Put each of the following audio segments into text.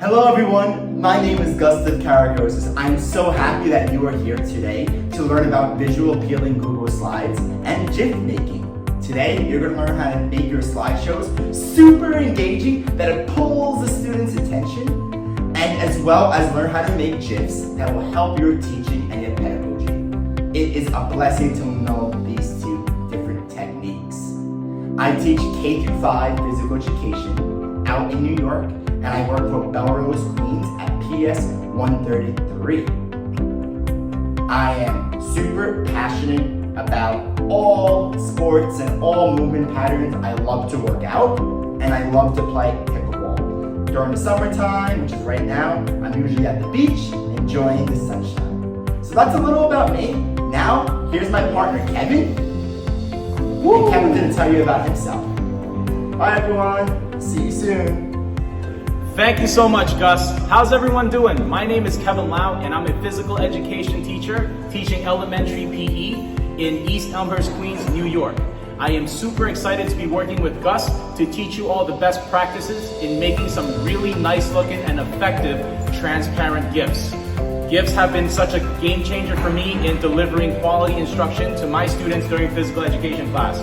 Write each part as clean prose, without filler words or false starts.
Hello everyone, my name is Gustave Karagrozis. I'm so happy that you are here today to learn about visual appealing Google Slides and GIF making. Today, you're going to learn how to make your slideshows super engaging that it pulls the student's attention, and as well as learn how to make GIFs that will help your teaching and your pedagogy. It is a blessing to know these two different techniques. I teach K-5 physical education out in New York, and I work for Melrose, Queens at PS 133. I am super passionate about all sports and all movement patterns. I love to work out, and I love to play pickleball. During the summertime, which is right now, I'm usually at the beach enjoying the sunshine. So that's a little about me. Now, here's my partner, Kevin. And Kevin's gonna tell you about himself. Bye everyone, see you soon. Thank you so much, Gus. How's everyone doing? My name is Kevin Lau, and I'm a physical education teacher teaching elementary PE in East Elmhurst, Queens, New York. I am super excited to be working with Gus to teach you all the best practices in making some really nice looking and effective transparent GIFs. GIFs have been such a game changer for me in delivering quality instruction to my students during physical education class.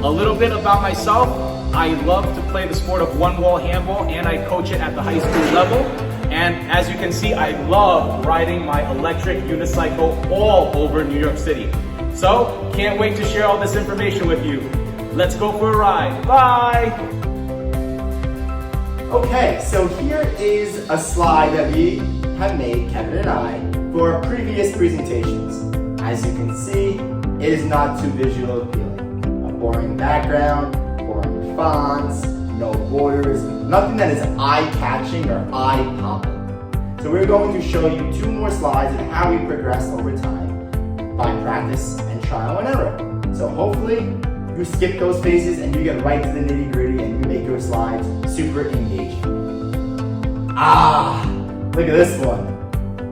A little bit about myself. I love to play the sport of one-wall handball, and I coach it at the high school level. And as you can see, I love riding my electric unicycle all over New York City. So, can't wait to share all this information with you. Let's go for a ride. Bye! Okay, so here is a slide that we have made, Kevin and I, for previous presentations. As you can see, it is not too visual appealing. A boring background, boring fonts, no borders, nothing that is eye-catching or eye-popping. So we're going to show you two more slides and how we progress over time by practice and trial and error. So hopefully you skip those phases and you get right to the nitty-gritty and you make your slides super engaging. Look at this one.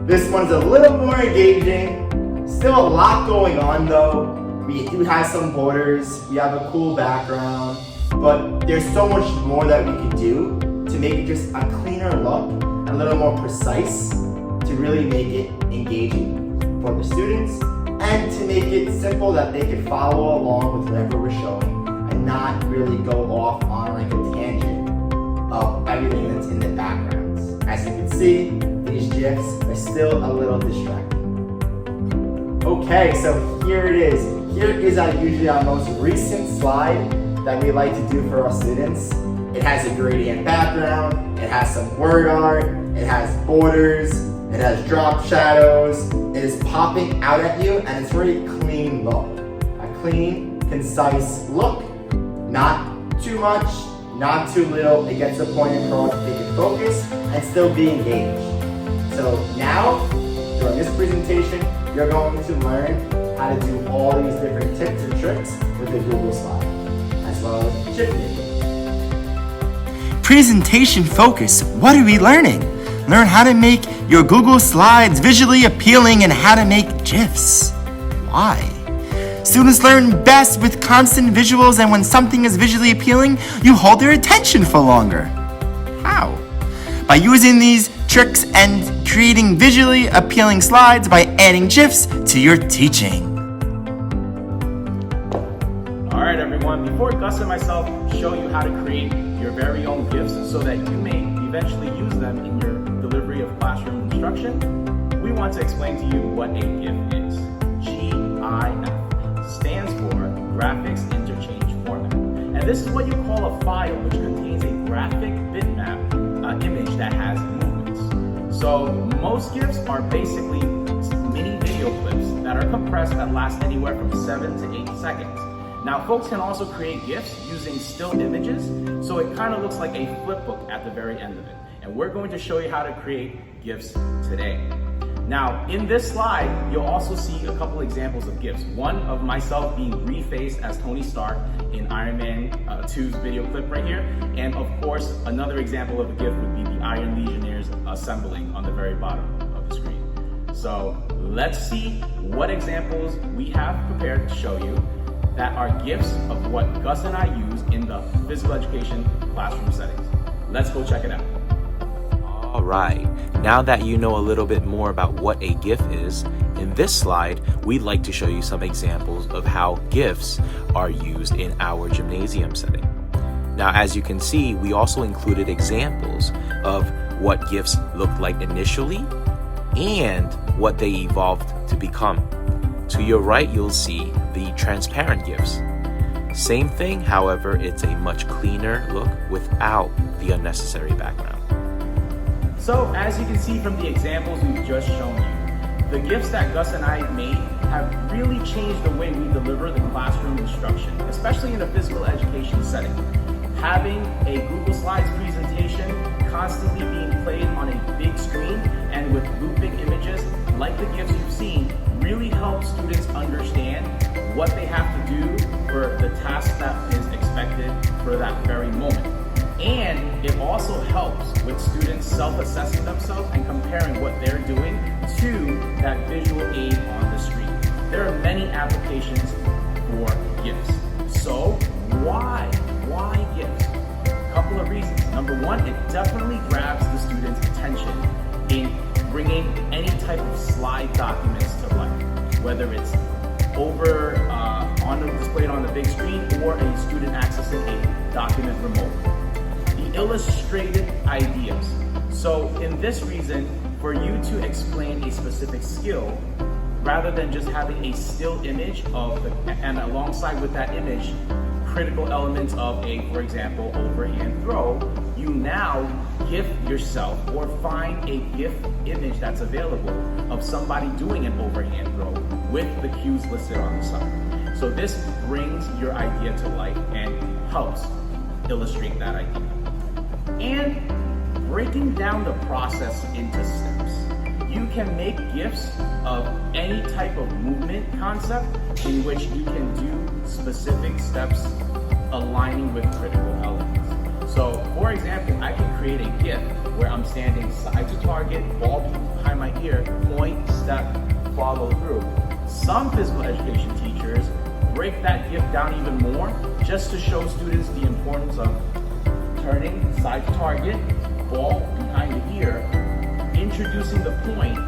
This one's a little more engaging. Still a lot going on though. We do have some borders, we have a cool background, but there's so much more that we can do to make it just a cleaner look, a little more precise, to really make it engaging for the students, and to make it simple that they can follow along with whatever we're showing and not really go off on like a tangent of everything that's in the backgrounds. As you can see, these GIFs are still a little distracting. Okay, so here it is. Here is usually our most recent slide that we like to do for our students. It has a gradient background, it has some word art, it has borders, it has drop shadows, it is popping out at you, and it's a very clean look. A clean, concise look, not too much, not too little. It gets the point across, they can focus and still be engaged. So now, during this presentation, you're going to learn how to do all these different tips and tricks with the Google slide, as well as GIF making. Presentation focus. What are we learning? Learn how to make your Google Slides visually appealing and how to make GIFs. Why? Students learn best with constant visuals, and when something is visually appealing, you hold their attention for longer. How? By using these tricks and creating visually appealing slides by adding GIFs to your teaching. All right, everyone. Before Gus and myself show you how to create your very own GIFs so that you may eventually use them in your delivery of classroom instruction, we want to explain to you what a GIF is. GIF stands for Graphics Interchange Format. And this is what you call a file which contains a graphic bitmap image that has movements. So most GIFs are basically mini video clips that are compressed that last anywhere from 7 to 8 seconds. Now, folks can also create GIFs using still images, so it kind of looks like a flip book at the very end of it. And we're going to show you how to create GIFs today. Now, in this slide, you'll also see a couple examples of GIFs. One of myself being refaced as Tony Stark in Iron Man 2's video clip right here. And of course, another example of a GIF would be the Iron Legionnaires assembling on the very bottom of the screen. So let's see what examples we have prepared to show you that are GIFs of what Gus and I use in the physical education classroom settings. Let's go check it out. right, now that you know a little bit more about what a GIF is, in this slide, we'd like to show you some examples of how GIFs are used in our gymnasium setting. Now, as you can see, we also included examples of what GIFs looked like initially and what they evolved to become. To your right, you'll see the transparent GIFs. Same thing, however, it's a much cleaner look without the unnecessary background. So, as you can see from the examples we've just shown you, the GIFs that Gus and I made have really changed the way we deliver the classroom instruction, especially in a physical education setting. Having a Google Slides presentation constantly being played on a big screen and with looping images like the GIFs you've seen really helps students understand what they have to do for the task that is expected for that very moment. And it also helps with students self-assessing themselves and comparing what they're doing to that visual aid on the screen. There are many applications for GIFs. So why GIFs? A couple of reasons. Number one, it definitely grabs the student's attention in bringing any type of slide documents to life, whether it's displayed on the big screen or a student accessing a document remotely. The illustrated ideas. So in this reason, for you to explain a specific skill, rather than just having a still image and alongside with that image, critical elements of for example, overhand throw, you now GIF yourself or find a GIF image that's available of somebody doing an overhand throw with the cues listed on the side. So this brings your idea to life and helps illustrate that idea. And breaking down the process into steps. You can make GIFs of any type of movement concept in which you can do specific steps aligning with critical elements. So, for example, I can create a GIF where I'm standing side to target, ball behind my ear, point, step, follow through. Some physical education teachers break that GIF down even more just to show students the importance of turning side to target, ball behind the ear, introducing the point,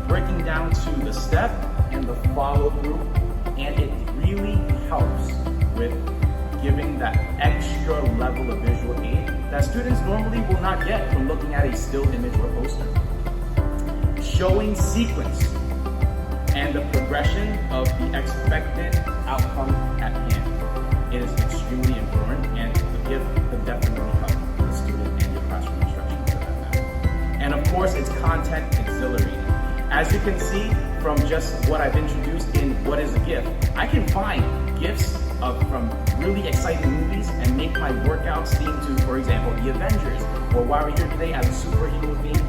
breaking down to the step and the follow through, and it really helps with giving that extra level of visual aid that students normally will not get from looking at a still image or poster. Showing sequence and the progression of the expected outcome at hand. It is extremely important, and the GIF can definitely help the student and your classroom instruction for that matter. And of course, it's content exhilarating. As you can see from just what I've introduced in What is a GIF, I can find GIFs from really exciting movies and make my workouts theme to, for example, the Avengers. Or while we're here today as a superhero themed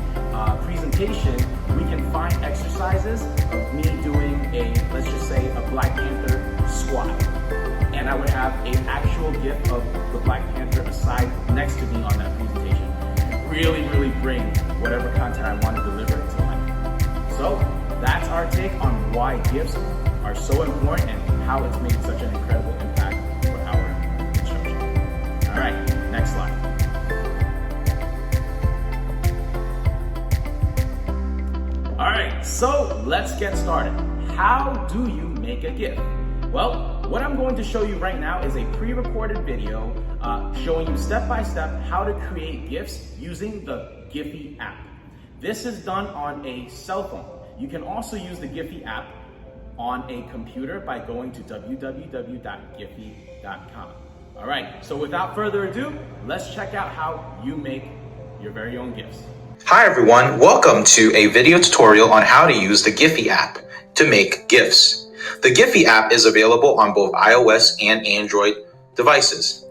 presentation, we can find exercises of me doing let's just say, a Black Panther squat. And I would have an actual GIF of the Black Panther aside next to me on that presentation. Really bring whatever content I want to deliver to life. So that's our take on why GIFs are so important and how it's made such an incredible impact for our instruction. All right, next slide. All right, so let's get started. How do you make a GIF? Well, what I'm going to show you right now is a pre-recorded video showing you step-by-step how to create GIFs using the Giphy app. This is done on a cell phone. You can also use the Giphy app on a computer by going to www.giphy.com. All right, so without further ado, let's check out how you make your very own GIFs. Hi everyone, welcome to a video tutorial on how to use the Giphy app to make GIFs. The Giphy app is available on both iOS and Android devices.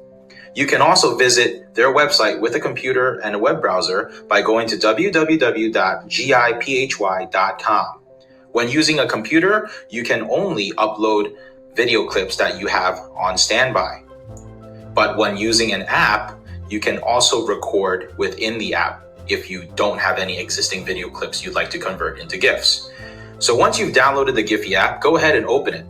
You can also visit their website with a computer and a web browser by going to www.giphy.com. When using a computer, you can only upload video clips that you have on standby. But when using an app, you can also record within the app if you don't have any existing video clips you'd like to convert into GIFs. So once you've downloaded the Giphy app, go ahead and open it.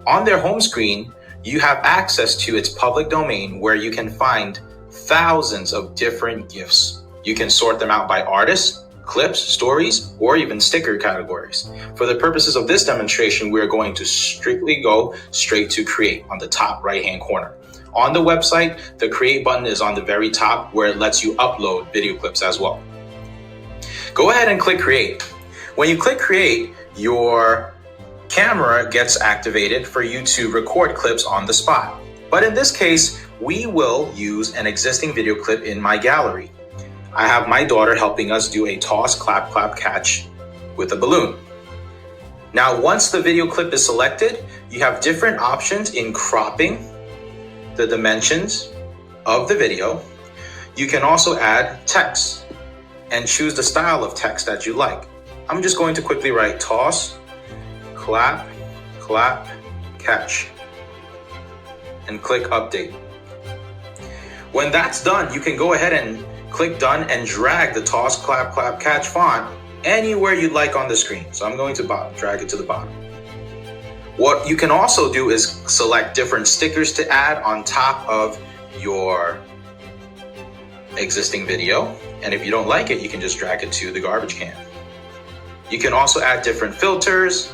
On their home screen, you have access to its public domain where you can find thousands of different GIFs. You can sort them out by artist, clips, stories, or even sticker categories. For the purposes of this demonstration, we are going to strictly go straight to create on the top right-hand corner. On the website, the create button is on the very top where it lets you upload video clips as well. Go ahead and click create. When you click create, your camera gets activated for you to record clips on the spot. But in this case, we will use an existing video clip in my gallery. I have my daughter helping us do a toss, clap, clap, catch with a balloon. Now, once the video clip is selected, you have different options in cropping the dimensions of the video. You can also add text and choose the style of text that you like. I'm just going to quickly write toss, clap, clap, catch, and click update. When that's done, you can go ahead and click done and drag the toss, clap, clap, catch font anywhere you'd like on the screen. So I'm going to drag it to the bottom. What you can also do is select different stickers to add on top of your existing video. And if you don't like it, you can just drag it to the garbage can. You can also add different filters,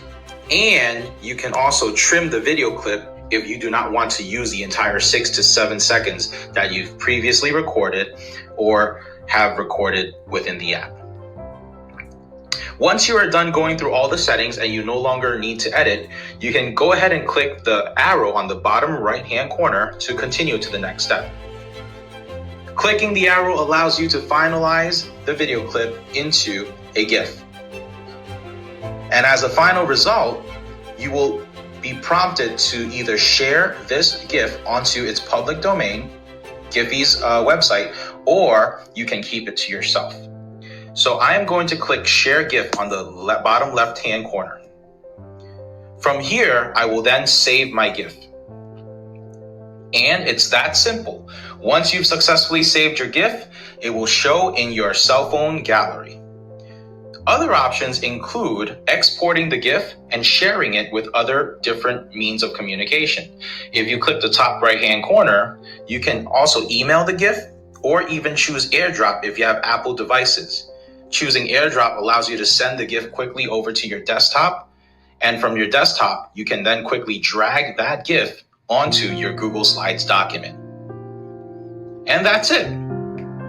and you can also trim the video clip if you do not want to use the entire 6 to 7 seconds that you've previously recorded or have recorded within the app. Once you are done going through all the settings and you no longer need to edit, you can go ahead and click the arrow on the bottom right-hand corner to continue to the next step. Clicking the arrow allows you to finalize the video clip into a GIF. And as a final result, you will be prompted to either share this GIF onto its public domain, Giphy's website, or you can keep it to yourself. So I am going to click Share GIF on the bottom left-hand corner. From here, I will then save my GIF. And it's that simple. Once you've successfully saved your GIF, it will show in your cell phone gallery. Other options include exporting the GIF and sharing it with other different means of communication. If you click the top right-hand corner, you can also email the GIF or even choose AirDrop if you have Apple devices. Choosing AirDrop allows you to send the GIF quickly over to your desktop, and from your desktop, you can then quickly drag that GIF onto your Google Slides document. And that's it.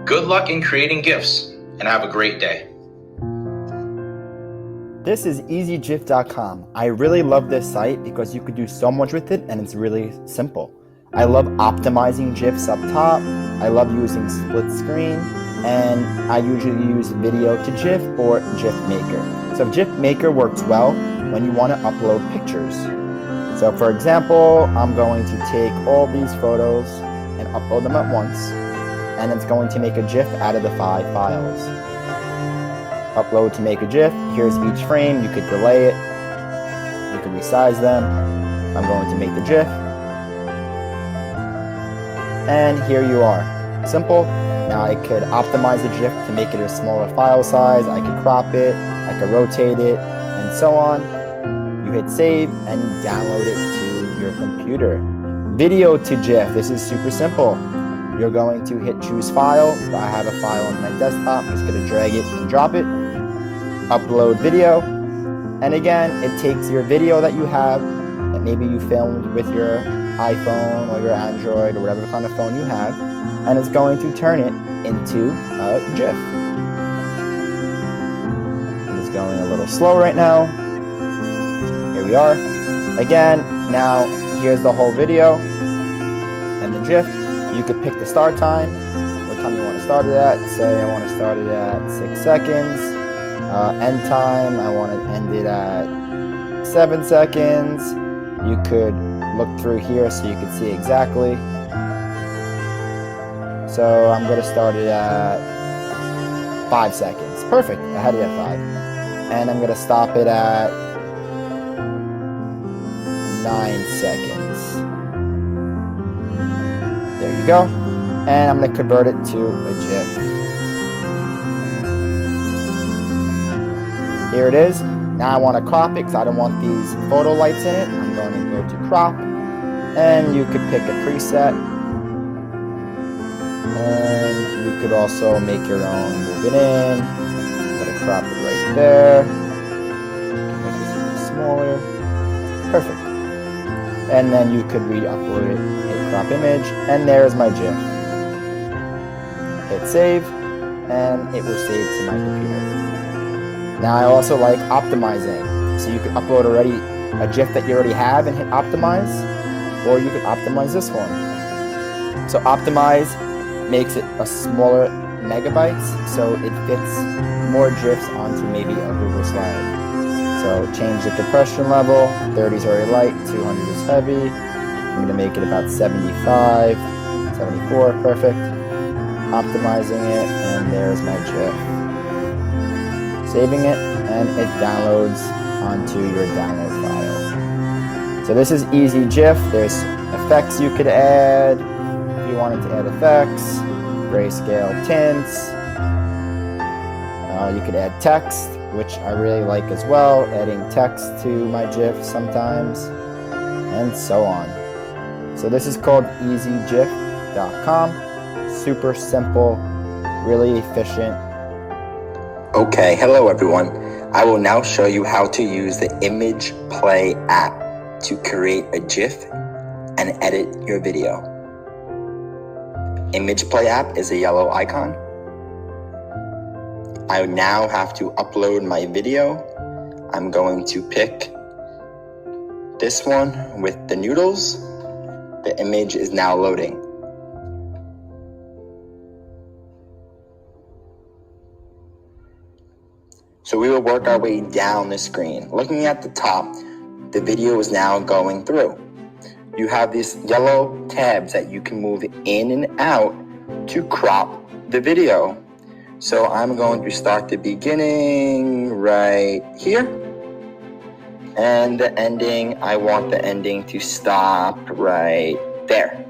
Good luck in creating GIFs, and have a great day. This is EasyGIF.com. I really love this site because you could do so much with it and it's really simple. I love optimizing GIFs up top. I love using split screen, and I usually use video to GIF or GIF Maker. So GIF Maker works well when you want to upload pictures. So for example, I'm going to take all these photos and upload them at once, and it's going to make a GIF out of the 5 files. Upload to make a GIF. Here's each frame. You could delay it. You could resize them. I'm going to make the GIF. And here you are. Simple. Now I could optimize the GIF to make it a smaller file size. I could crop it. I could rotate it, and so on. You hit save and you download it to your computer. Video to GIF. This is super simple. You're going to hit choose file. I have a file on my desktop. I'm just going to drag it and drop it. Upload video. And again, it takes your video that you have, that maybe you filmed with your iPhone or your Android or whatever kind of phone you have, and it's going to turn it into a GIF. It's going a little slow right now. Here we are. Again, now here's the whole video and the GIF. You could pick the start time, what time you want to start it at. Say I want to start it at 6 seconds. End time, I want to end it at 7 seconds. You could look through here so you can see exactly. So I'm going to start it at 5 seconds. Perfect, I had it at 5. And I'm going to stop it at 9 seconds. There you go. And I'm going to convert it to a GIF. Here it is. Now I want to crop it because I don't want these photo lights in it. I'm going to go to crop. And you could pick a preset. And you could also make your own. Move it in. Put a crop it right there. Make this a little smaller. Perfect. And then you could re-upload it, hit crop image, and there's my GIF. Hit save, and it will save to my computer. Now I also like optimizing. So you could upload already a GIF that you already have and hit optimize, or you could optimize this one. So optimize makes it a smaller megabytes, so it fits more GIFs onto maybe a Google slide. So change the compression level, 30 is very light, 200 is heavy. I'm gonna make it about 75, 74, perfect. Optimizing it, and there's my GIF. Saving it, and it downloads onto your download file. So this is easy GIF. There's effects you could add if you wanted to add effects, grayscale tints. You could add text, which I really like as well, adding text to my GIF sometimes, and so on. So this is called easygif.com. Super simple, really efficient. Okay, hello everyone. I will now show you how to use the Image Play app to create a GIF and edit your video. Image Play app is a yellow icon. I now have to upload my video. I'm going to pick this one with the noodles. The image is now loading. So we will work our way down the screen. Looking at the top, the video is now going through. You have these yellow tabs that you can move in and out to crop the video. So I'm going to start the beginning right here. And the ending, I want the ending to stop right there.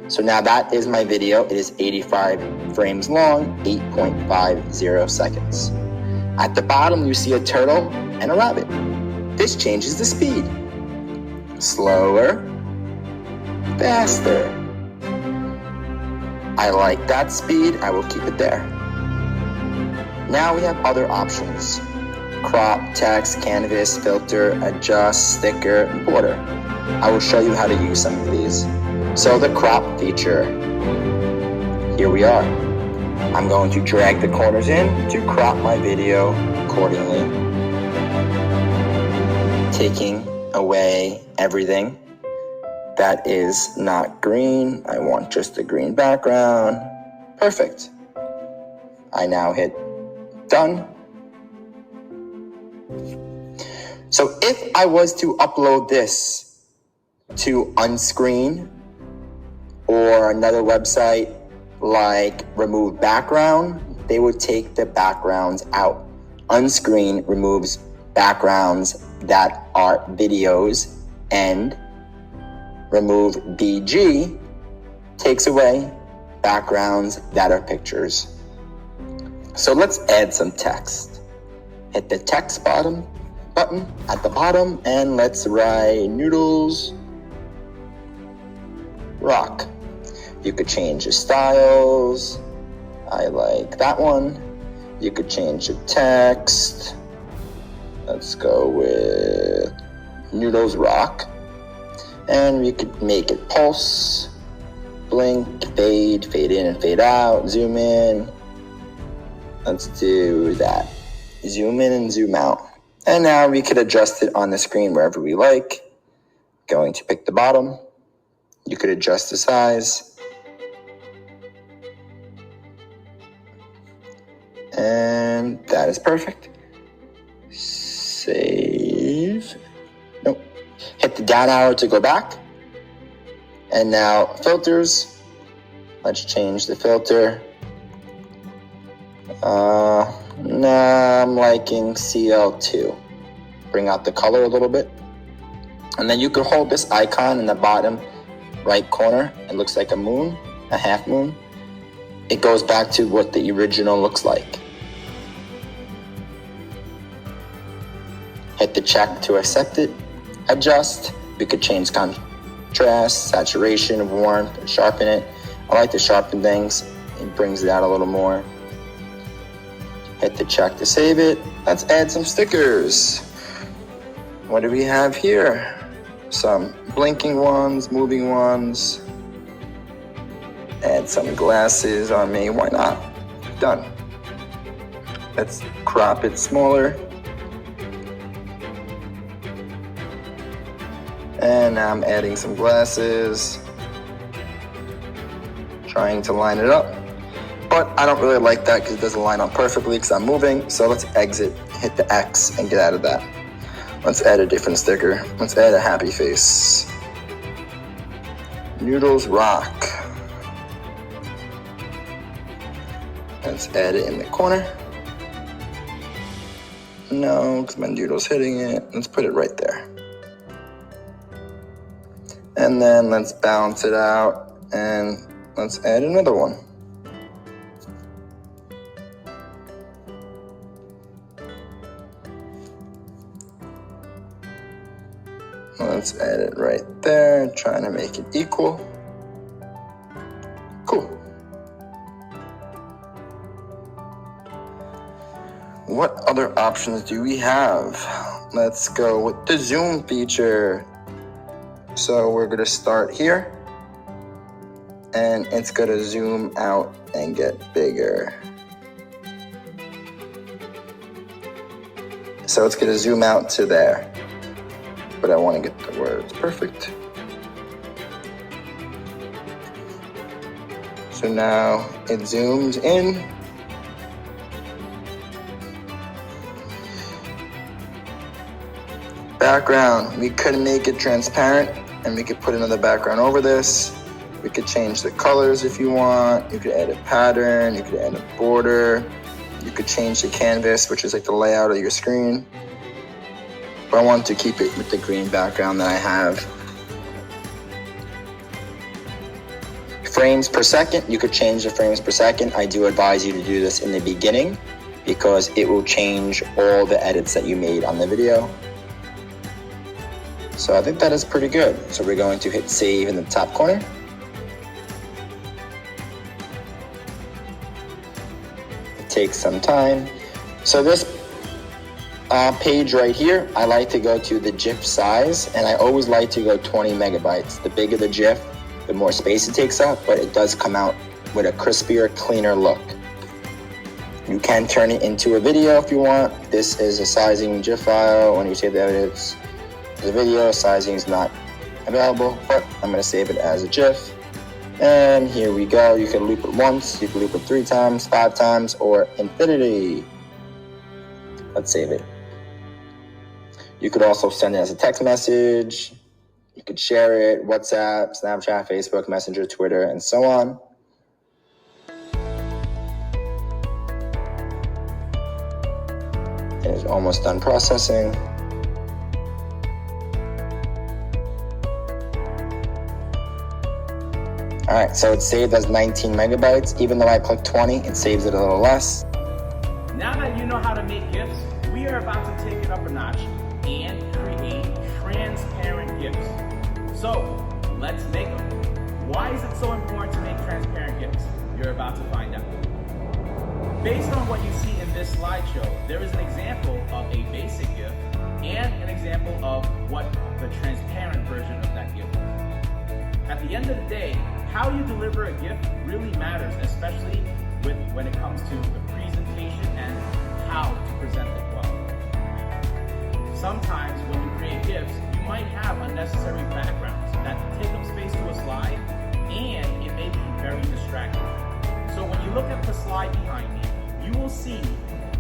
So now that is my video. It is 85 frames long, 8.50 seconds. At the bottom, you see a turtle and a rabbit. This changes the speed. Slower, faster. I like that speed. I will keep it there. Now we have other options. Crop, text, canvas, filter, adjust, sticker, and border. I will show you how to use some of these. So the crop feature. Here we are. I'm going to drag the corners in to crop my video accordingly. Taking away everything that is not green. I want just a green background. Perfect. I now hit done. So if I was to upload this to Unscreen or another website like Remove Background, they would take the backgrounds out. Unscreen removes backgrounds that are videos, and Remove BG takes away backgrounds that are pictures. So let's add some text. Hit the text button at the bottom, and let's write noodles rock. You could change the styles. I like that one. You could change the text. Let's go with noodles rock. And we could make it pulse, blink, fade in and fade out, zoom in. Let's do that. Zoom in and zoom out. And now we could adjust it on the screen wherever we like. Going to pick the bottom. You could adjust the size. And that is perfect. Save. Nope. Hit the down arrow to go back. And now filters. Let's change the filter. Nah, I'm liking CL2. Bring out the color a little bit. And then you can hold this icon in the bottom right corner. It looks like a moon, a half moon. It goes back to what the original looks like. Hit the check to accept it. Adjust. We could change contrast, saturation, warmth, sharpen it. I like to sharpen things. It brings it out a little more. Hit the check to save it. Let's add some stickers. What do we have here? Some blinking ones, moving ones. Add some glasses on me, why not? Done. Let's crop it smaller. And now I'm adding some glasses. Trying to line it up. But I don't really like that because it doesn't line up perfectly because I'm moving. So let's exit, hit the X and get out of that. Let's add a different sticker. Let's add a happy face. Noodles rock. Let's add it in the corner. No, because my noodle's hitting it. Let's put it right there. And then let's balance it out and let's add another one. Let's add it right there, trying to make it equal. Cool. What other options do we have? Let's go with the zoom feature. So we're gonna start here and it's gonna zoom out and get bigger. So it's gonna zoom out to there. But I want to get the words perfect. So now it zooms in. Background, we could make it transparent and we could put another background over this. We could change the colors if you want. You could add a pattern, you could add a border. You could change the canvas, which is like the layout of your screen. But I want to keep it with the green background that I have. Frames per second, you could change the frames per second. I do advise you to do this in the beginning because it will change all the edits that you made on the video. So I think that is pretty good. So we're going to hit save in the top corner. It takes some time. So this page right here, I like to go to the GIF size, and I always like to go 20 megabytes. The bigger the GIF, the more space it takes up, but it does come out with a crispier, cleaner look. You can turn it into a video if you want. This is a sizing GIF file. When you save the edits, the video sizing is not available, but I'm gonna save it as a GIF. And here we go. You can loop it once, you can loop it 3 times, 5 times, or infinity. Let's save it. You could also send it as a text message. You could share it, WhatsApp, Snapchat, Facebook, Messenger, Twitter, and so on. It is almost done processing. All right, so it's saved as 19 megabytes. Even though I click 20, it saves it a little less. Now that you know how to make GIFs, we are about to take it up a notch and create transparent GIFs. So, let's make them. Why is it so important to make transparent GIFs? You're about to find out. Based on what you see in this slideshow, there is an example of a basic GIF and an example of what the transparent version of that GIF is. At the end of the day, how you deliver a GIF really matters, especially when it comes to the presentation and how to present it well. Sometimes when you create GIFs, you might have unnecessary backgrounds that take up space to a slide, and it may be very distracting. So when you look at the slide behind me, you will see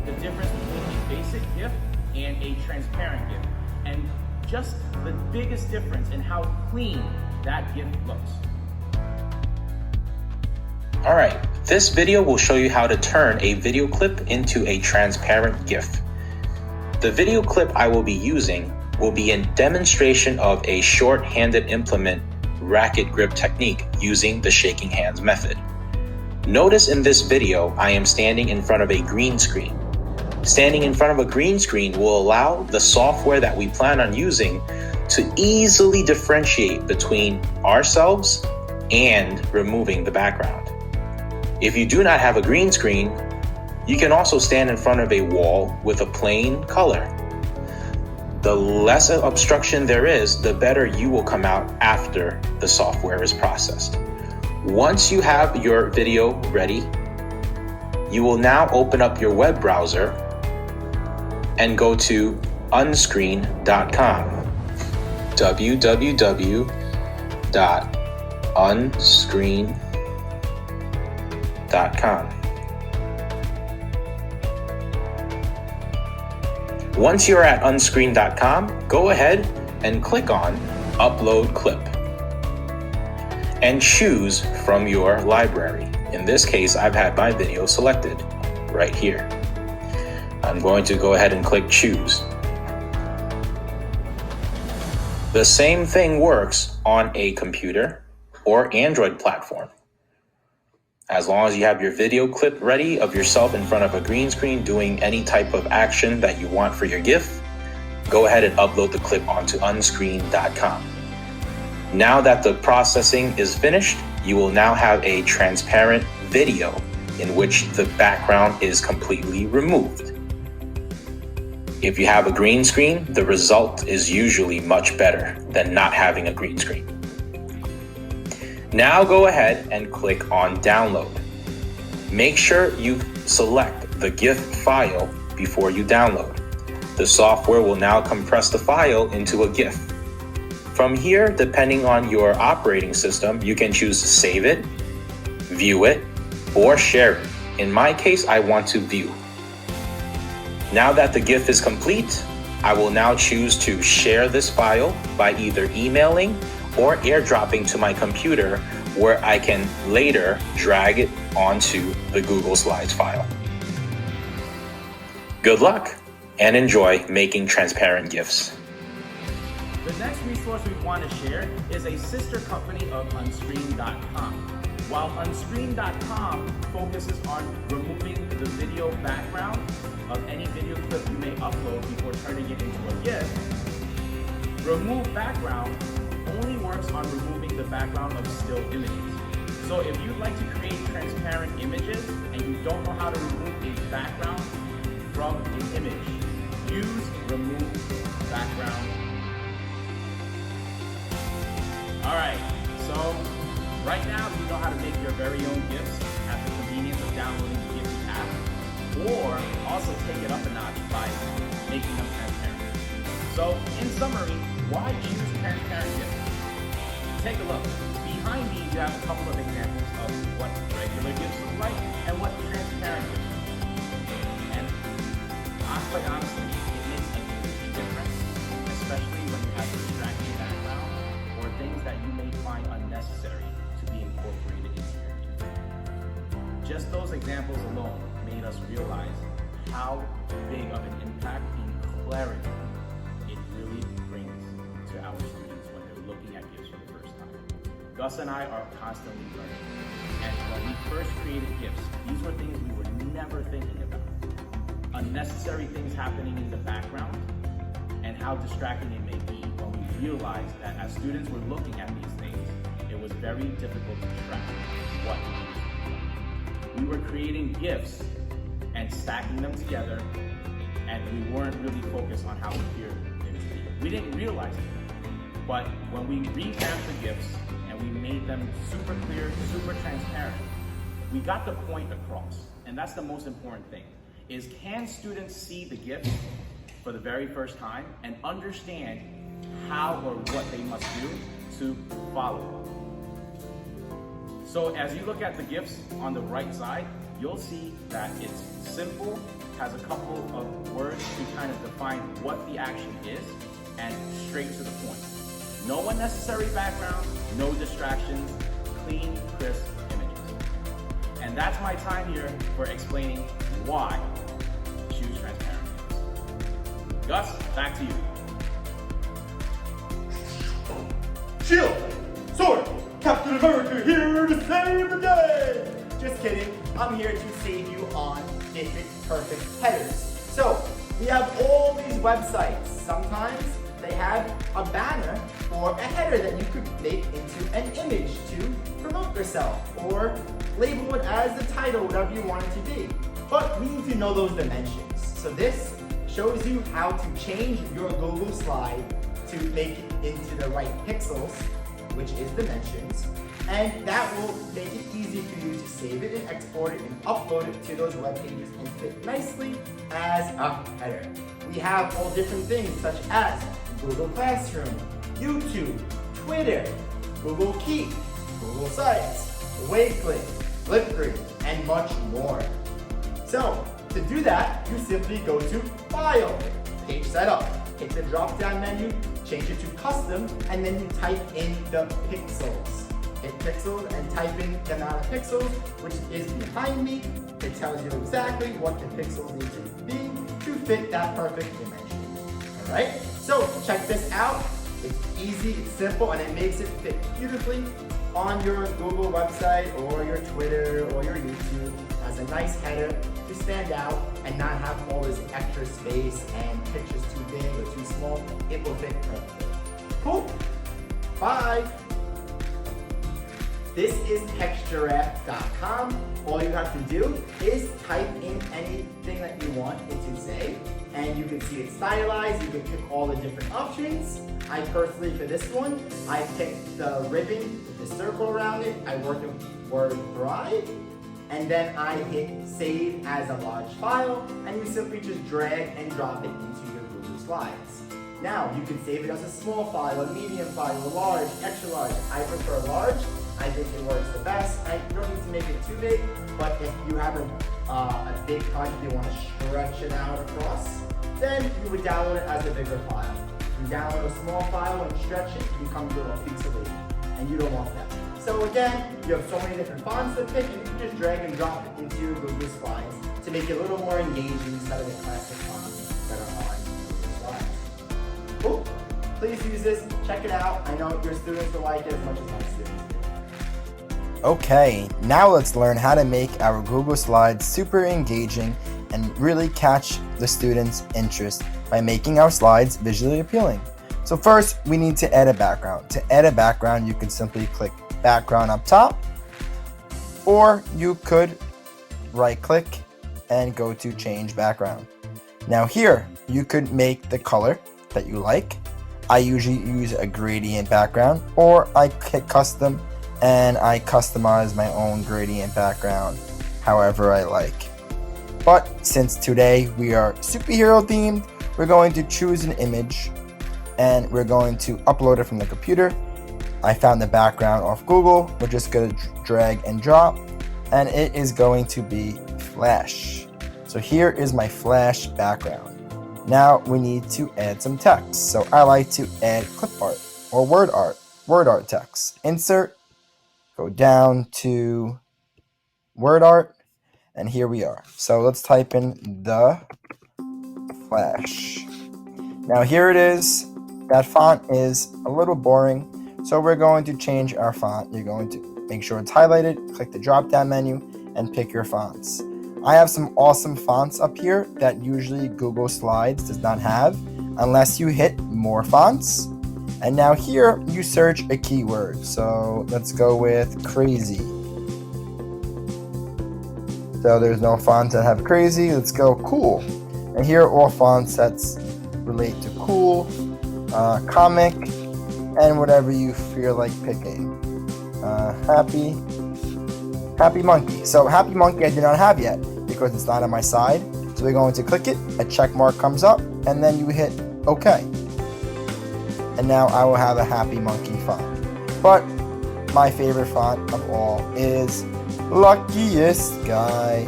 the difference between a basic GIF and a transparent GIF, and just the biggest difference in how clean that GIF looks. All right, this video will show you how to turn a video clip into a transparent GIF. The video clip I will be using will be a demonstration of a short-handed implement racket grip technique using the shaking hands method. Notice in this video, I am standing in front of a green screen. Standing in front of a green screen will allow the software that we plan on using to easily differentiate between ourselves and removing the background. If you do not have a green screen, You can also stand in front of a wall with a plain color. The less obstruction there is, the better you will come out after the software is processed. Once you have your video ready, you will now open up your web browser and go to unscreen.com. www.unscreen.com. Once you're at unscreen.com, go ahead and click on Upload Clip and choose from your library. In this case, I've had my video selected right here. I'm going to go ahead and click Choose. The same thing works on a computer or Android platform. As long as you have your video clip ready of yourself in front of a green screen doing any type of action that you want for your GIF, go ahead and upload the clip onto unscreen.com. Now that the processing is finished, you will now have a transparent video in which the background is completely removed. If you have a green screen, the result is usually much better than not having a green screen. Now go ahead and click on Download. Make sure you select the GIF file before you download. The software will now compress the file into a GIF. From here, depending on your operating system, you can choose to save it, view it, or share it. In my case, I want to view. Now that the GIF is complete, I will now choose to share this file by either emailing or airdropping to my computer, where I can later drag it onto the Google Slides file. Good luck and enjoy making transparent GIFs. The next resource we want to share is a sister company of unscreen.com. While unscreen.com focuses on removing the video background of any video clip you may upload before turning it into a GIF, Remove Background only works on removing the background of still images. So if you'd like to create transparent images and you don't know how to remove a background from an image, use Remove Background. Alright, so right now you know how to make your very own GIFs at the convenience of downloading the Gifs app, or also take it up a notch by making them transparent. So in summary, why choose transparent GIFs? Take a look. Behind me, you have a couple of examples of what regular GIFs look like and what transparent GIFs look like. And quite honestly, it makes a huge difference, especially when you have distracting background or things that you may find unnecessary to be incorporated into your GIF. Just those examples alone made us realize how big of an impact and clarity it really brings to our students when they're looking at GIFs for the first time. Gus and I are constantly learning, and when we first created GIFs, these were things we were never thinking about. Unnecessary things happening in the background, and how distracting it may be when we realized that as students were looking at these things, it was very difficult to track what to do. We were creating GIFs and stacking them together, and we weren't really focused on how clear they would be. We didn't realize it, but when we revamped the GIFs and we made them super clear, super transparent, we got the point across. And that's the most important thing, is can students see the GIF for the very first time and understand how or what they must do to follow it. So as you look at the GIFs on the right side, you'll see that it's simple, has a couple of words to kind of define what the action is, and straight to the point. No unnecessary background, no distractions, clean, crisp images. And that's my time here for explaining why choose transparent. Gus, back to you. Shield! Sword! Captain America here to save the day! Just kidding, I'm here to save you on different perfect headers. So, we have all these websites. Sometimes they have a banner or a header that you could make into an image to promote yourself or label it as the title, whatever you want it to be. But we need to know those dimensions. So this shows you how to change your Google slide to make it into the right pixels, which is dimensions. And that will make it easy for you to save it and export it and upload it to those web pages and fit nicely as a header. We have all different things such as Google Classroom, YouTube, Twitter, Google Keep, Google Sites, Wakelet, Flipgrid, and much more. So to do that, you simply go to File, Page Setup, hit the drop-down menu, change it to Custom, and then you type in the pixels. Hit pixels and type in the amount of pixels, which is behind me. It tells you exactly what the pixels need to be to fit that perfect dimension. All right, so check this out. It's easy, it's simple, and it makes it fit beautifully on your Google website or your Twitter or your YouTube as a nice header to stand out and not have all this extra space and pictures too big or too small. It will fit perfectly. Cool. Bye. This is texturef.com. All you have to do is type in anything that you want it to say, and you can see it stylized. You can pick all the different options. I personally, for this one, I picked the ribbon with the circle around it. I worked with word Thrive, and then I hit save as a large file, and you simply just drag and drop it into your Google Slides. Now, you can save it as a small file, a medium file, a large, extra large. I prefer large. I think it works the best. You don't need to make it too big, but if you have a big project you want to stretch it out across, then you would download it as a bigger file. You download a small file and stretch it, it becomes a little pixelated, and you don't want that. So again, you have so many different fonts to pick, and you can just drag and drop it into your Google Slides to make it a little more engaging instead of the classic fonts that are on Google Slides. Cool. Please use this, check it out. I know your students will like it as much as my students do. Okay, now let's learn how to make our Google Slides super engaging and really catch the students' interest by making our slides visually appealing. So first, we need to add a background. To add a background, you can simply click background up top, or you could right-click and go to change background. Now here, you could make the color that you like. I usually use a gradient background, or I hit custom and I customize my own gradient background however I like. But since today we are superhero themed, we're going to choose an image and we're going to upload it from the computer. I found the background off Google. We're just going to drag and drop, and it is going to be Flash. So here is my Flash background. Now we need to add some text. So I like to add clip art or word art text. Insert, go down to word art, and here we are. So let's type in the Flash. Now here it is. That font is a little boring, so we're going to change our font. You're going to make sure it's highlighted, click the drop down menu, and pick your fonts. I have some awesome fonts up here that usually Google Slides does not have unless you hit more fonts. And now here you search a keyword. So let's go with crazy. So there's no fonts that have crazy. Let's go cool. And here are all fonts that relate to cool, comic, and whatever you feel like picking. Happy monkey. So happy monkey I do not have yet because it's not on my side. So we're going to click it, a check mark comes up, and then you hit OK. And now I will have a happy monkey font. But my favorite font of all is Luckiest Guy.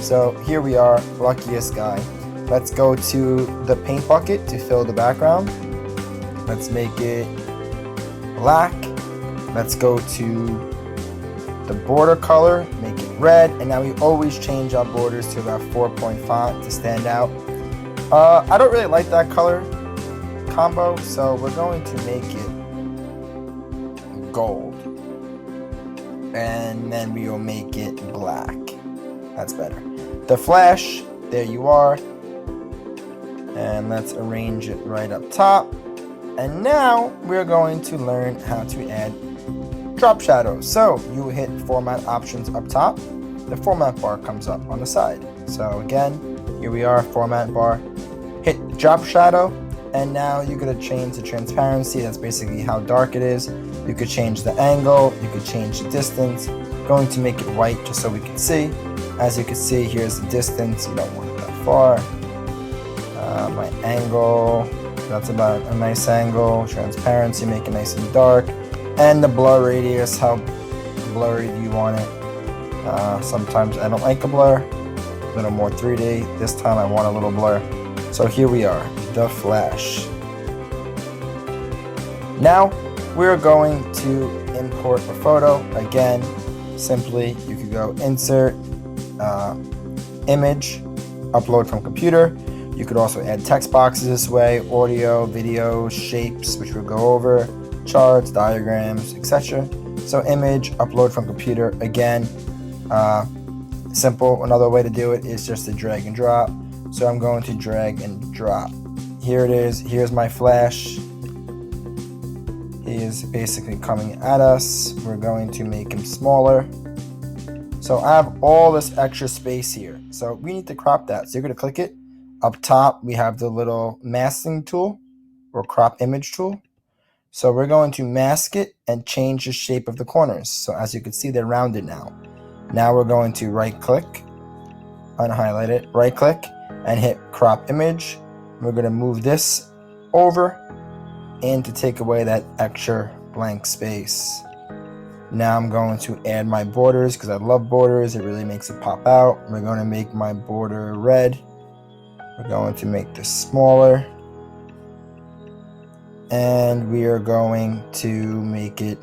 So here we are, Luckiest Guy. Let's go to the paint bucket to fill the background. Let's make it black. Let's go to the border color, make it red, and now we always change our borders to about 4-point font to stand out. I don't really like that color combo, so we're going to make it gold, and then we will make it black. That's better. The Flash, there you are, and let's arrange it right up top. And now we're going to learn how to add drop shadows. So you hit format options up top, the format bar comes up on the side. So again, here we are, format bar. Hit drop shadow, and now you're gonna change the transparency. That's basically how dark it is. You could change the angle, you could change the distance. Going to make it white just so we can see. As you can see, here's the distance. You don't want it that far. My angle, that's about a nice angle. Transparency, make it nice and dark. And the blur radius, how blurry do you want it? Sometimes I don't like a blur, a little more 3D. This time I want a little blur. So here we are, the flash. Now we're going to import a photo. Again, simply you could go insert, image, upload from computer. You could also add text boxes this way, audio, video, shapes, which we'll go over, charts, diagrams, etc. So image, upload from computer. Again, simple. Another way to do it is just to drag and drop. So I'm going to drag and drop. Here it is. Here's my flash. He is basically coming at us. We're going to make him smaller. So I have all this extra space here. So we need to crop that. So you're going to click it. Up top, we have the little masking tool or crop image tool. So we're going to mask it and change the shape of the corners. So as you can see, they're rounded now. Now we're going to right click, unhighlight it, right click, and hit crop image. We're going to move this over and to take away that extra blank space. Now I'm going to add my borders because I love borders. It really makes it pop out. We're going to make my border red. We're going to make this smaller. And we are going to make it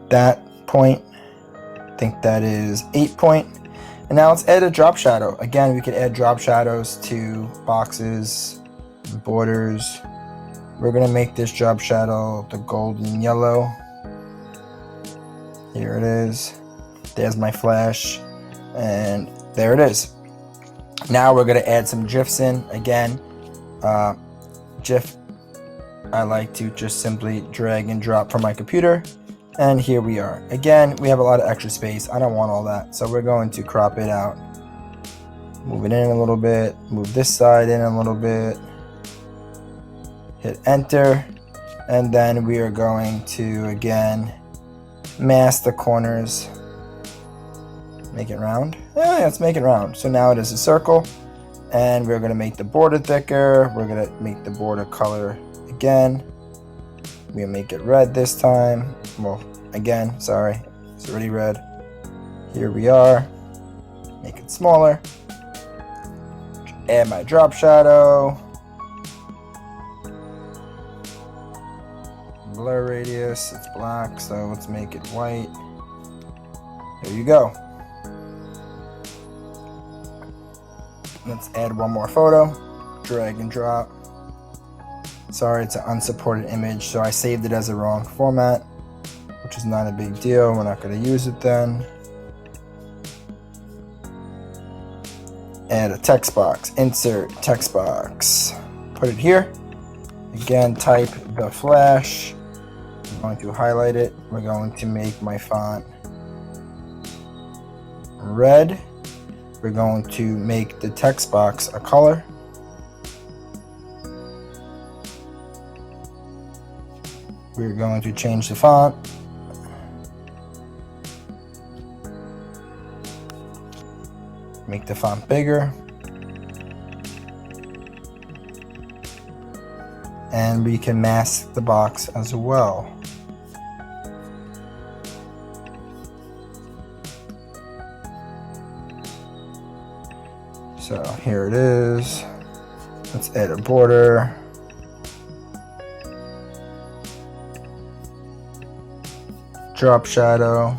that point. I think that is 8 point. And now let's add a drop shadow. Again, we could add drop shadows to boxes, borders. We're gonna make this drop shadow the golden yellow. Here it is. There's my flash. And there it is. Now we're gonna add some GIFs in. Again, GIF, I like to just simply drag and drop from my computer. And here we are. Again, we have a lot of extra space. I don't want all that. So we're going to crop it out. Move it in a little bit. Move this side in a little bit. Hit enter. And then we are going to, again, mask the corners. Make it round. Yeah, let's make it round. So now it is a circle. And we're going to make the border thicker. We're going to make the border color again. We'll make it red this time. Well, again, sorry, it's already red. Here we are. Make it smaller. Add my drop shadow. Blur radius, it's black, so let's make it white. There you go. Let's add one more photo. Drag and drop. Sorry, it's an unsupported image, so I saved it as a wrong format, which is not a big deal. We're not going to use it then. Add a text box. Insert text box. Put it here. Again, type the flash. I'm going to highlight it. We're going to make my font red. We're going to make the text box a color. We're going to change the font. Make the font bigger. And we can mask the box as well. So here it is. Let's add a border. Drop shadow.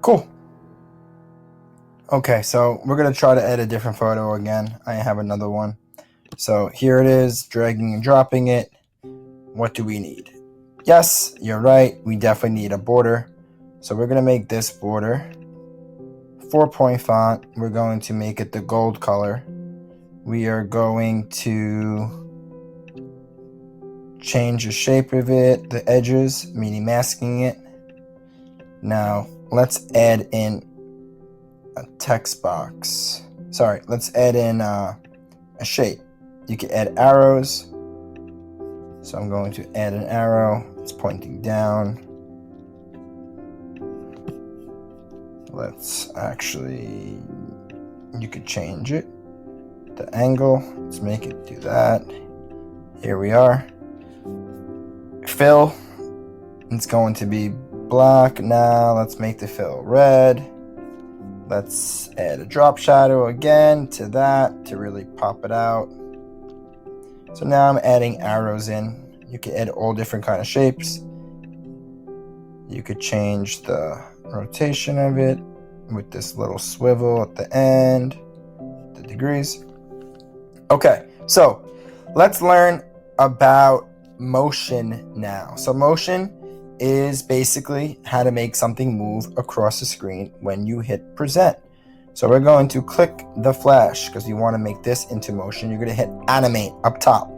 Cool. Okay, so we're going to try to add a different photo again. I have another one. So here it is, dragging and dropping it. What do we need? Yes, you're right. We definitely need a border. So we're going to make this border 4-point font. We're going to make it the gold color. We are going to change the shape of it, the edges, meaning masking it. Now, let's add in a text box. Sorry, let's add in a shape. You can add arrows. So I'm going to add an arrow. It's pointing down. Let's actually, you could change it. The angle, let's make it do that. Here we are. Fill, it's going to be black. Now let's make the fill red. Let's add a drop shadow again to that to really pop it out. So now I'm adding arrows in. You can add all different kind of shapes. You could change the rotation of it with this little swivel at the end, the degrees. Okay, so let's learn about motion now. So motion is basically how to make something move across the screen when you hit present. So we're going to click the flash because you want to make this into motion. You're going to hit animate up top.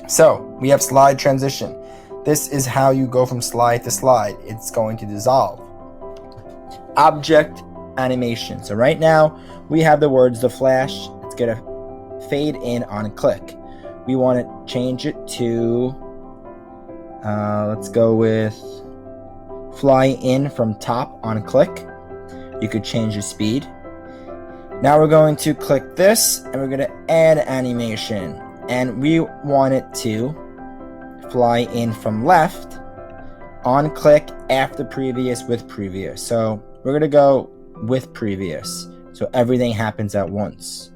So we have slide transition. This is how you go from slide to slide. It's going to dissolve. Object animation. So right now we have the words the flash. It's going to fade in on click. We want to change it to let's go with fly in from top on click. You could change the speed. Now we're going to click this and we're going to add animation, and we want it to fly in from left on click after previous with previous. So we're going to go with previous, so everything happens at once.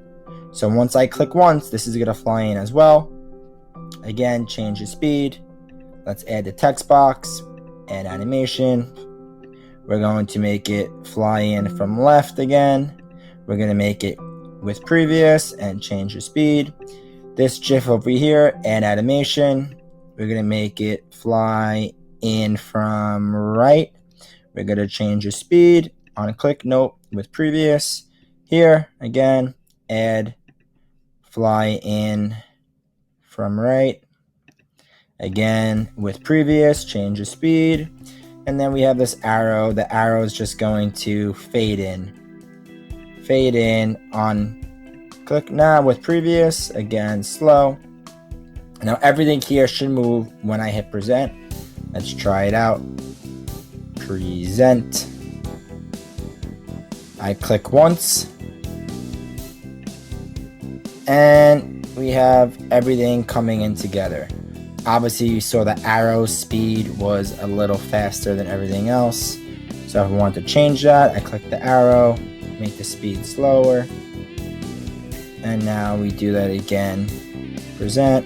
So once I click once, this is going to fly in as well. Again, change the speed. Let's add the text box, add animation. We're going to make it fly in from left again. We're going to make it with previous and change the speed. This GIF over here, add animation. We're going to make it fly in from right. We're going to change the speed on a click, note with previous. Here, again, add fly in from right. Again, with previous, change the speed. And then we have this arrow. The arrow is just going to fade in. Fade in on click now with previous. Again, slow. Now everything here should move when I hit present. Let's try it out. Present. I click once. And we have everything coming in together. Obviously, you saw the arrow speed was a little faster than everything else. So if I want to change that, I click the arrow, make the speed slower. And now we do that again. Present.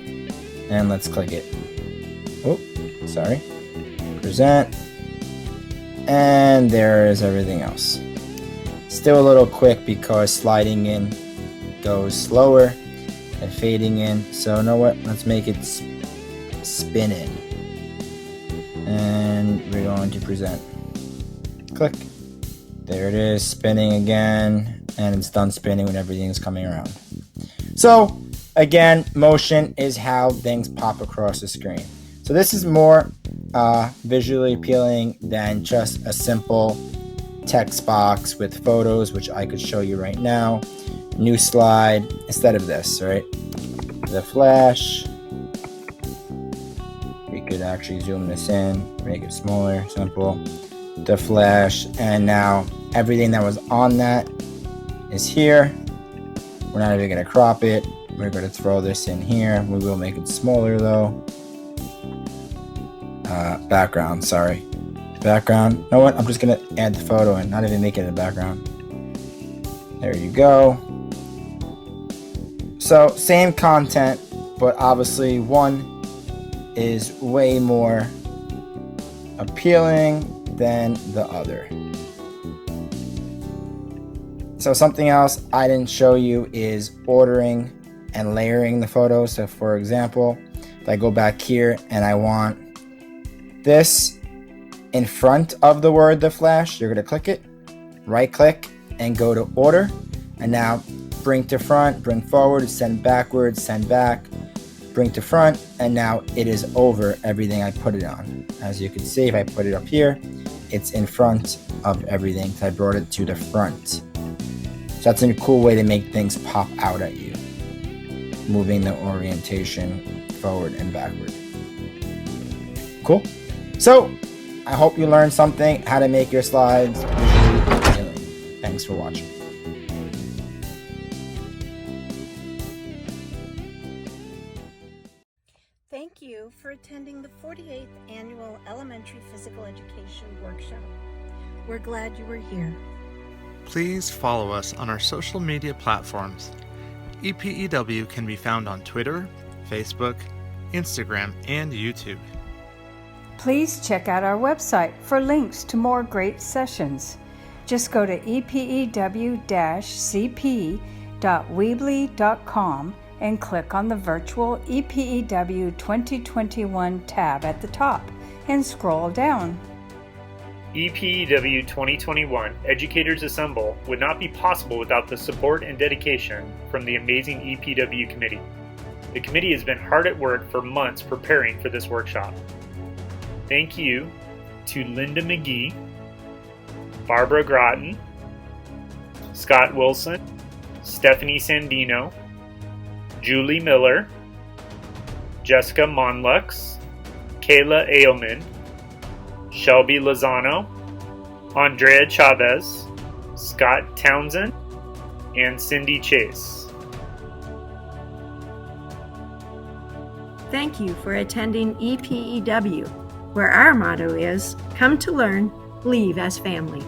And let's click it. Oh, sorry. Present. And there is everything else. Still a little quick because sliding in goes slower and fading in. So you know what? Let's make it spin in. And we're going to present. Click. There it is, spinning again. And it's done spinning when everything's coming around. So again, motion is how things pop across the screen. So this is more visually appealing than just a simple text box with photos, which I could show you right now. New slide instead of this, right? The flash. We could actually zoom this in, make it smaller, simple. The flash, and now everything that was on that is here. We're not even going to crop it. We're going to throw this in here. We will make it smaller though. Background, sorry. Background. You know what? I'm just going to add the photo and not even make it a background. There you go. So same content, but obviously one is way more appealing than the other. So something else I didn't show you is ordering and layering the photos. So for example, if I go back here and I want this in front of the word the flash, you're going to click it. right click and go to order. And now bring to front, bring forward, send backwards, send back, bring to front, and now it is over everything I put it on. As you can see, if I put it up here, it's in front of everything. So I brought it to the front. So that's a cool way to make things pop out at you, moving the orientation forward and backward. Cool. So I hope you learned something, how to make your slides visually appealing. Thanks for watching. Thank you for attending the 48th Annual Elementary Physical Education Workshop. We're glad you were here. Please follow us on our social media platforms. EPEW can be found on Twitter, Facebook, Instagram, and YouTube. Please check out our website for links to more great sessions. Just go to epew-cp.weebly.com and click on the virtual EPEW 2021 tab at the top and scroll down. EPEW 2021 Educators Assemble would not be possible without the support and dedication from the amazing EPEW committee. The committee has been hard at work for months preparing for this workshop. Thank you to Linda McGee, Barbara Groton, Scott Wilson, Stephanie Sandino, Julie Miller, Jessica Monlux, Kayla Ailman, Shelby Lozano, Andrea Chavez, Scott Townsend, and Cindy Chase. Thank you for attending EPEW, where our motto is, come to learn, leave as family.